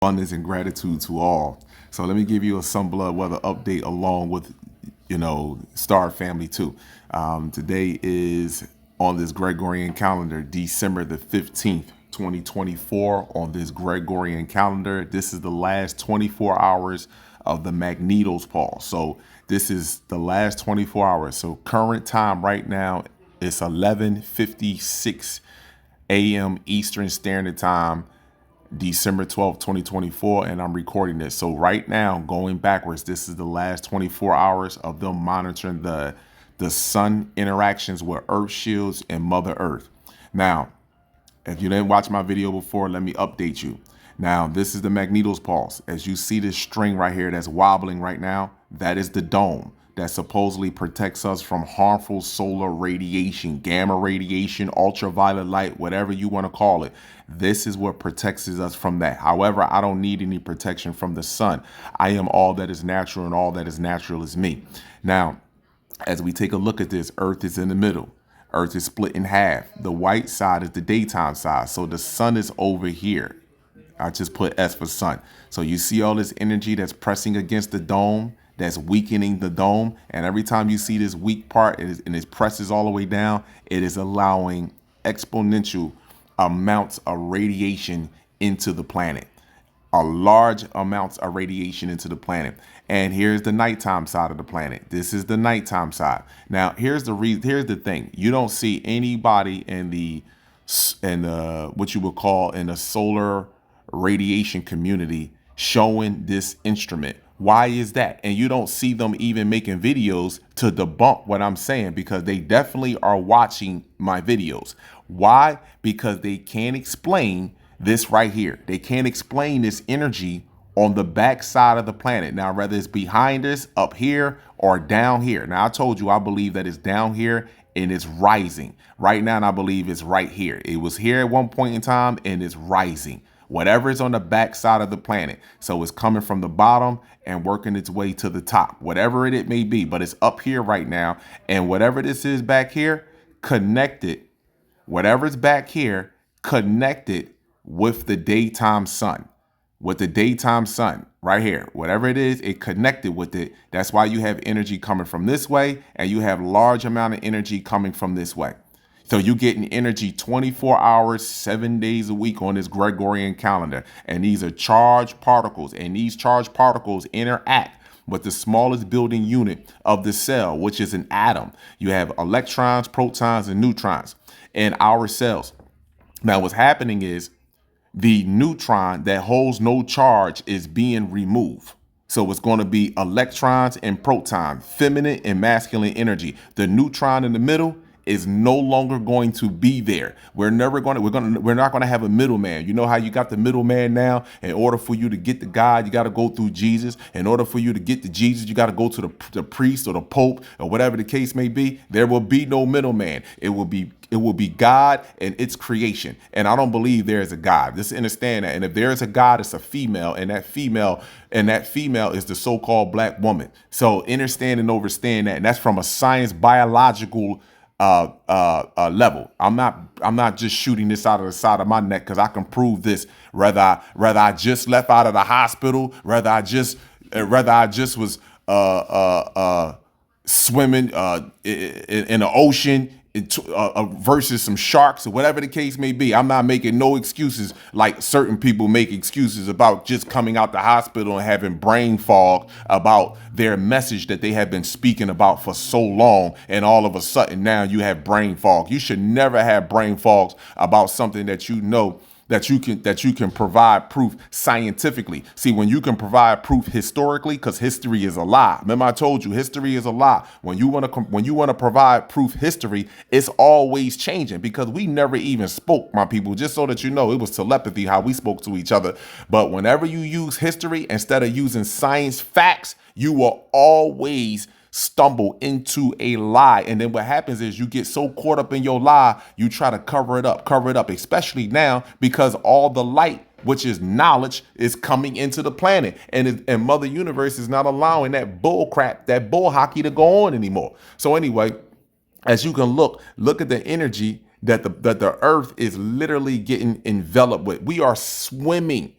Abundance and gratitude to all. So let me give you a sun blood weather update along with, Star Family too. Today is on this Gregorian calendar, December the 15th, 2024. On this Gregorian calendar, this is the last 24 hours of the Magnetos pause. So this is the last 24 hours. So current time right now is 11:56 a.m. Eastern Standard Time, December 12th, 2024, and I'm recording this. So right now, going backwards, this is the last 24 hours of them monitoring the sun interactions with Earth shields and Mother Earth. Now, if you didn't watch my video before, let me update you. Now, this is the Magnetos pulse. As you see this string right here that's wobbling right now, that is the dome that supposedly protects us from harmful solar radiation, gamma radiation, ultraviolet light, whatever you want to call it. This is what protects us from that. However, I don't need any protection from the sun. I am all that is natural, and all that is natural is me. Now, as we take a look at this, Earth is in the middle. Earth is split in half. The white side is the daytime side. So the sun is over here. I just put S for sun. So you see all this energy that's pressing against the dome, that's weakening the dome. And every time you see this weak part and it presses all the way down, it is allowing exponential amounts of radiation into the planet, a large amounts of radiation into the planet. And here's the nighttime side of the planet. This is the nighttime side. Now, here's the thing. You don't see anybody in the what you would call in the solar radiation community showing this instrument. Why is that? And you don't see them even making videos to debunk what I'm saying, because they definitely are watching my videos. Why? Because they can't explain this right here. They can't explain this energy on the back side of the planet. Now, whether it's behind us, up here, or down here. Now, I told you I believe that it's down here and it's rising. Right now, and I believe it's right here. It was here at one point in time and it's rising. Whatever is on the back side of the planet. So it's coming from the bottom and working its way to the top, whatever it may be. But it's up here right now. And whatever this is back here, connected, whatever's back here, connected with the daytime sun, right here. Whatever it is, it connected with it. That's why you have energy coming from this way, and you have large amount of energy coming from this way. So you're getting energy 24 hours, 7 days a week on this Gregorian calendar. And these are charged particles, and these charged particles interact with the smallest building unit of the cell, which is an atom. You have electrons, protons, and neutrons in our cells. Now, what's happening is the neutron that holds no charge is being removed. So it's going to be electrons and protons, feminine and masculine energy. The neutron in the middle is no longer going to be there. We're not going to have a middleman. You know how you got the middleman now? In order for you to get to God, you got to go through Jesus. In order for you to get to Jesus, you got to go to the priest or the pope or whatever the case may be. There will be no middleman. It will be God and its creation. And I don't believe there is a God. Just understand that. And if there is a God, it's a female, and that female is the so-called black woman. So understand and understand that. And that's from a science biological level. I'm not just shooting this out of the side of my neck, because I can prove this. Whether I just left out of the hospital, whether I just was swimming in the ocean versus some sharks, or whatever the case may be. I'm not making no excuses like certain people make excuses about just coming out the hospital and having brain fog about their message that they have been speaking about for so long, and all of a sudden now you have brain fog. You should never have brain fogs about something that you know that you can provide proof scientifically. See, when you can provide proof historically, because history is a lie. Remember, I told you history is a lie. When you want to provide proof history, it's always changing, because we never even spoke, my people. Just so that you know, it was telepathy how we spoke to each other. But whenever you use history instead of using science facts, you will always stumble into a lie. And then what happens is you get so caught up in your lie, you try to cover it up, especially now, because all the light, which is knowledge, is coming into the planet. And Mother Universe is not allowing that bull crap, that bull hockey to go on anymore. So anyway, as you can look at the energy that the earth is literally getting enveloped with. We are swimming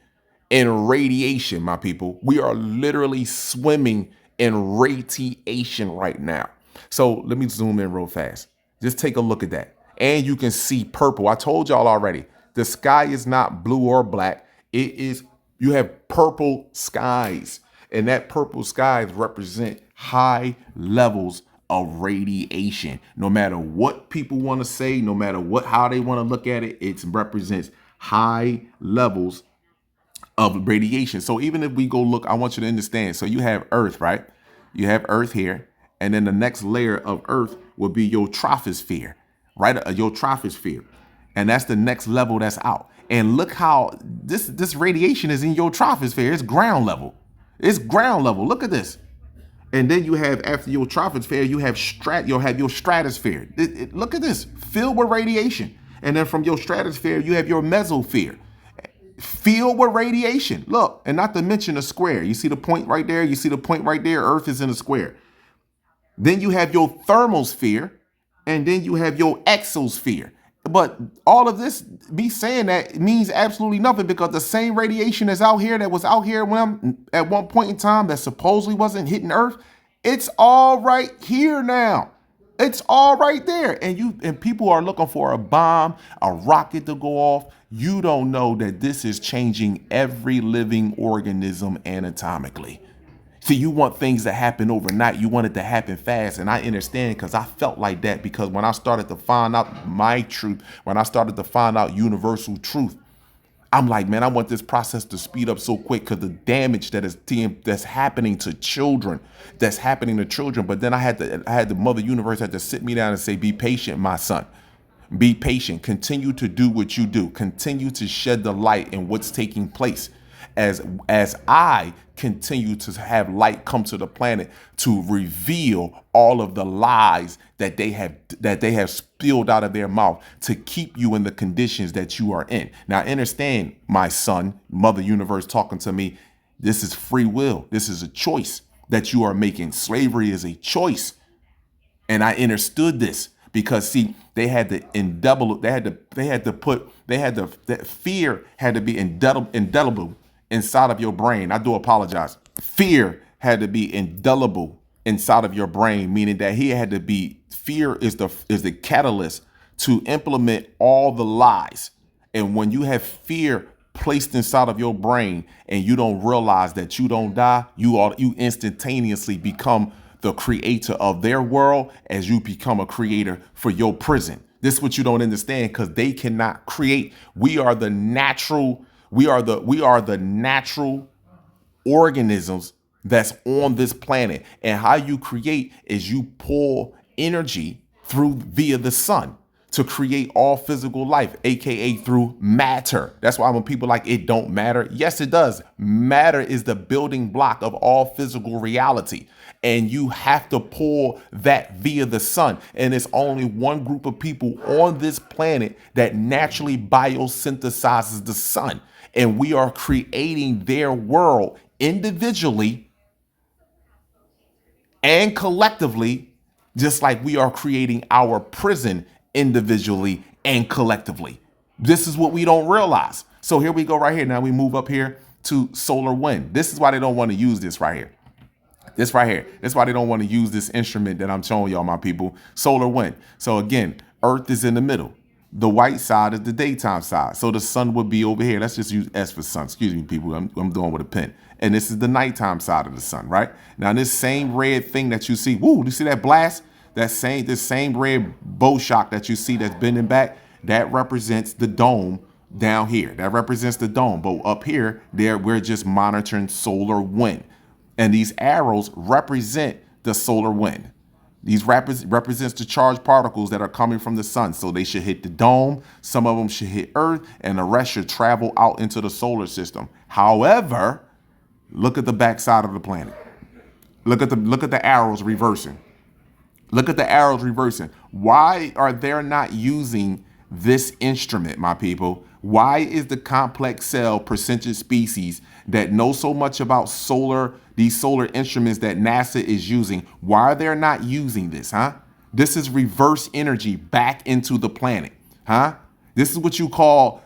in radiation, my people. We are literally swimming in radiation right now. So let me zoom in real fast. Just take a look at that. And you can see purple. I told y'all already, the sky is not blue or black. It is, you have purple skies. And that purple skies represent high levels of radiation. No matter what people want to say, no matter what how they want to look at it, it represents high levels of radiation. So even if we go look, I want you to understand. So you have Earth, right? You have Earth here, and then the next layer of Earth will be your troposphere, right? Your troposphere, and that's the next level that's out. And look how this radiation is in your troposphere. It's ground level. It's ground level. Look at this. And then you have, after your troposphere, you'll have your stratosphere. Look at this, filled with radiation. And then from your stratosphere, you have your mesosphere, filled with radiation. Look, and not to mention a square. You see the point right there? You see the point right there? Earth is in a square. Then you have your thermosphere, and then you have your exosphere. But all of this, me saying that, means absolutely nothing, because the same radiation that's out here, that was out here when I'm at one point in time, that supposedly wasn't hitting Earth, it's all right here now. It's all right there. And people are looking for a bomb, a rocket to go off. You don't know that this is changing every living organism anatomically. See, you want things to happen overnight. You want it to happen fast. And I understand, because I felt like that, because when I started to find out my truth, when I started to find out universal truth, I'm like, man, I want this process to speed up so quick, because the damage that's happening to children, But then I had the Mother Universe had to sit me down and say, be patient, my son. Be patient. Continue to do what you do. Continue to shed the light in what's taking place. As I continue to have light come to the planet to reveal all of the lies that they have spilled out of their mouth to keep you in the conditions that you are in. Now, understand, my son, Mother Universe talking to me, this is free will. This is a choice that you are making. Slavery is a choice. And I understood this, because see, that fear had to be indelible inside of your brain. I do apologize. Fear had to be indelible inside of your brain, meaning that fear is the catalyst to implement all the lies. And when you have fear placed inside of your brain and you don't realize that you don't die, you instantaneously become the creator of their world as you become a creator for your prison. This is what you don't understand, because they cannot create. We are the natural organisms that's on this planet. And how you create is you pull energy via the sun to create all physical life, aka through matter. That's why when people like, it don't matter, yes, it does. Matter is the building block of all physical reality. And you have to pull that via the sun. And it's only one group of people on this planet that naturally biosynthesizes the sun. And we are creating their world individually and collectively, just like we are creating our prison individually and collectively. This is what we don't realize. So here we go right here. Now we move up here to solar wind. This is why they don't want to use this right here. This right here. That's why they don't want to use this instrument that I'm showing y'all, my people. Solar wind. So again, Earth is in the middle. The white side is the daytime side. So the sun would be over here. Let's just use S for sun. Excuse me, people. I'm doing with a pen. And this is the nighttime side of the sun, right? Now, this same red thing that you see, you see that blast? This same red bow shock that you see that's bending back, that represents the dome down here. That represents the dome. But up here, we're just monitoring solar wind. And these arrows represent the solar wind. These represents the charged particles that are coming from the sun. So they should hit the dome. Some of them should hit Earth, and the rest should travel out into the solar system. However, look at the backside of the planet. Look at the arrows reversing. Look at the arrows reversing. Why are they not using this instrument, my people? Why is the complex cell percentage species that know so much about these solar instruments that NASA is using, why are they not using this, huh? This is reverse energy back into the planet, huh? This is what you call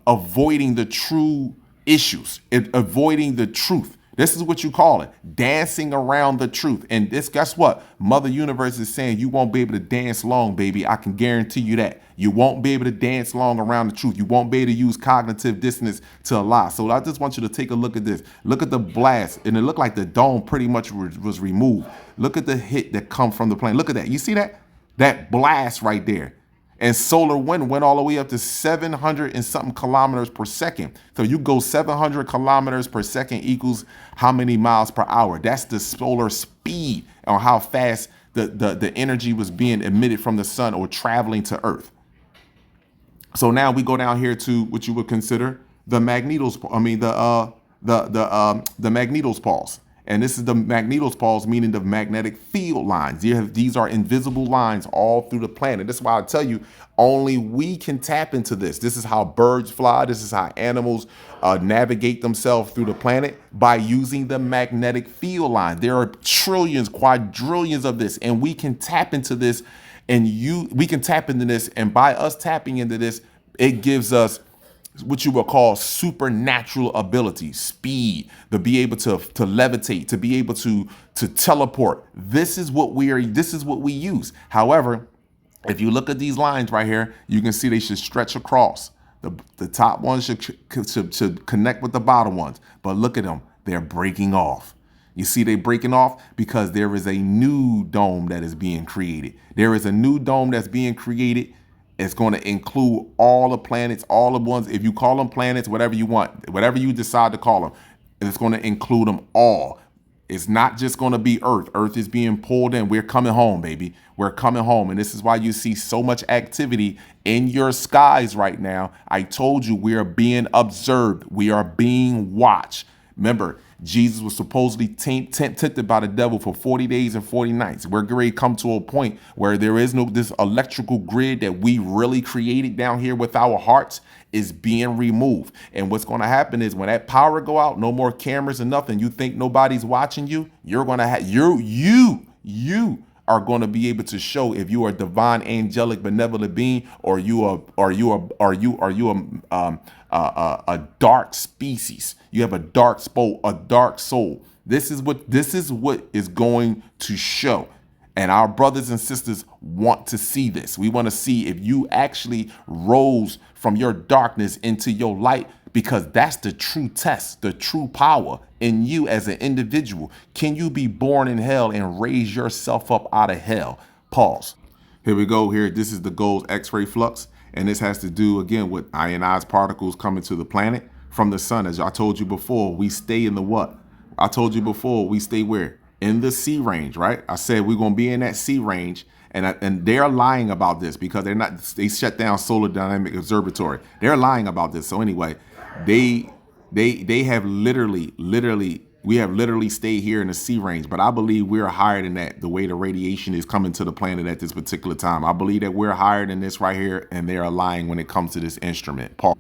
avoiding the true issues, avoiding the truth. This is what you call it, dancing around the truth. And this, guess what? Mother Universe is saying you won't be able to dance long, baby. I can guarantee you that. You won't be able to dance long around the truth. You won't be able to use cognitive dissonance to lie. So I just want you to take a look at this. Look at the blast. And it looked like the dome pretty much was removed. Look at the hit that come from the plane. Look at that. You see that? That blast right there. And solar wind went all the way up to 700 and something kilometers per second. So you go 700 kilometers per second equals how many miles per hour? That's the solar speed on how fast the energy was being emitted from the sun or traveling to Earth. So now we go down here to what you would consider the magnetos. I mean the magnetos pulse. And this is the magnetos pulse, meaning the magnetic field lines. These are invisible lines all through the planet. That's why I tell you, only we can tap into this. This is how birds fly. This is how animals navigate themselves through the planet, by using the magnetic field line. There are trillions, quadrillions of this, and we can tap into this. We can tap into this, and by us tapping into this, it gives us what you would call supernatural ability, speed, to be able to levitate, to be able to teleport. This is what we use. However, if you look at these lines right here, you can see they should stretch across. The top ones should connect with the bottom ones. But look at them, they're breaking off. You see they breaking off because there is a new dome that is being created. There is a new dome that's being created. It's going to include all the planets, all the ones, if you call them planets, whatever you want, whatever you decide to call them, it's going to include them all. It's not just going to be Earth. Earth is being pulled in. We're coming home, baby. We're coming home. And this is why you see so much activity in your skies right now. I told you we are being observed. We are being watched. Remember, Jesus was supposedly tempted by the devil for 40 days and 40 nights. We're going to come to a point where there is this electrical grid that we really created down here with our hearts is being removed. And what's going to happen is when that power go out, no more cameras and nothing, you think nobody's watching you, you're going to have, you are going to be able to show if you are a divine, angelic, benevolent being, or a dark species. You have a dark soul. This is what is going to show. And our brothers and sisters want to see this. We want to see if you actually rose from your darkness into your light, because that's the true test, the true power in you as an individual. Can you be born in hell and raise yourself up out of hell? Pause. Here we go. Here, this is the gold X-ray flux. And this has to do, again, with ionized particles coming to the planet from the sun. As I told you before, we stay in the what? I told you before, we stay where? In the C range, right? I said we're going to be in that C range. And they're lying about this because they shut down Solar Dynamic Observatory. They're lying about this. So anyway, they have literally, we have literally stayed here in the C range, but I believe we're higher than that, the way the radiation is coming to the planet at this particular time. I believe that we're higher than this right here, and they're lying when it comes to this instrument. Paul.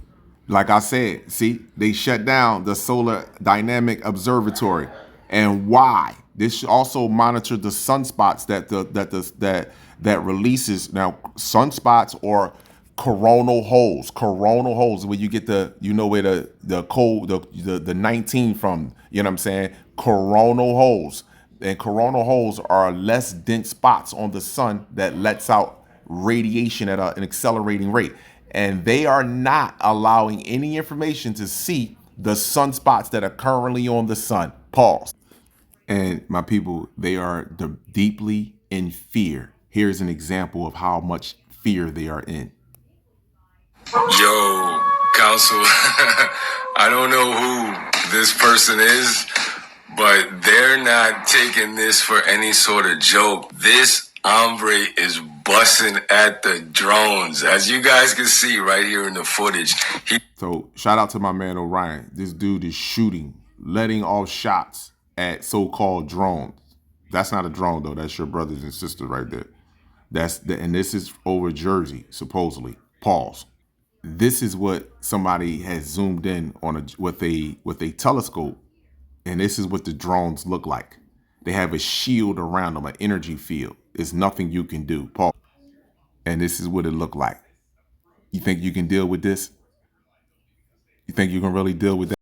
Like I said, see, they shut down the Solar Dynamic Observatory. And why? This should also monitor the sunspots that releases. Now, sunspots or coronal holes. Coronal holes where you get where the 19 from, you know what I'm saying? Coronal holes. And coronal holes are less dense spots on the sun that lets out radiation at an accelerating rate. And they are not allowing any information to see the sunspots that are currently on the sun. Pause. And my people, they are deeply in fear. Here's an example of how much fear they are in. Yo, Council, I don't know who this person is, but they're not taking this for any sort of joke. This hombre is busting at the drones, as you guys can see right here in the footage. So shout out to my man Orion. This dude is shooting, letting off shots at so-called drones. That's not a drone though. That's your brothers and sisters right there. And this is over Jersey, supposedly. Pause. This is what somebody has zoomed in on with a telescope, and this is what the drones look like. They have a shield around them, an energy field. There's nothing you can do. Pause. And this is what it looked like. You think you can deal with this? You think you can really deal with that?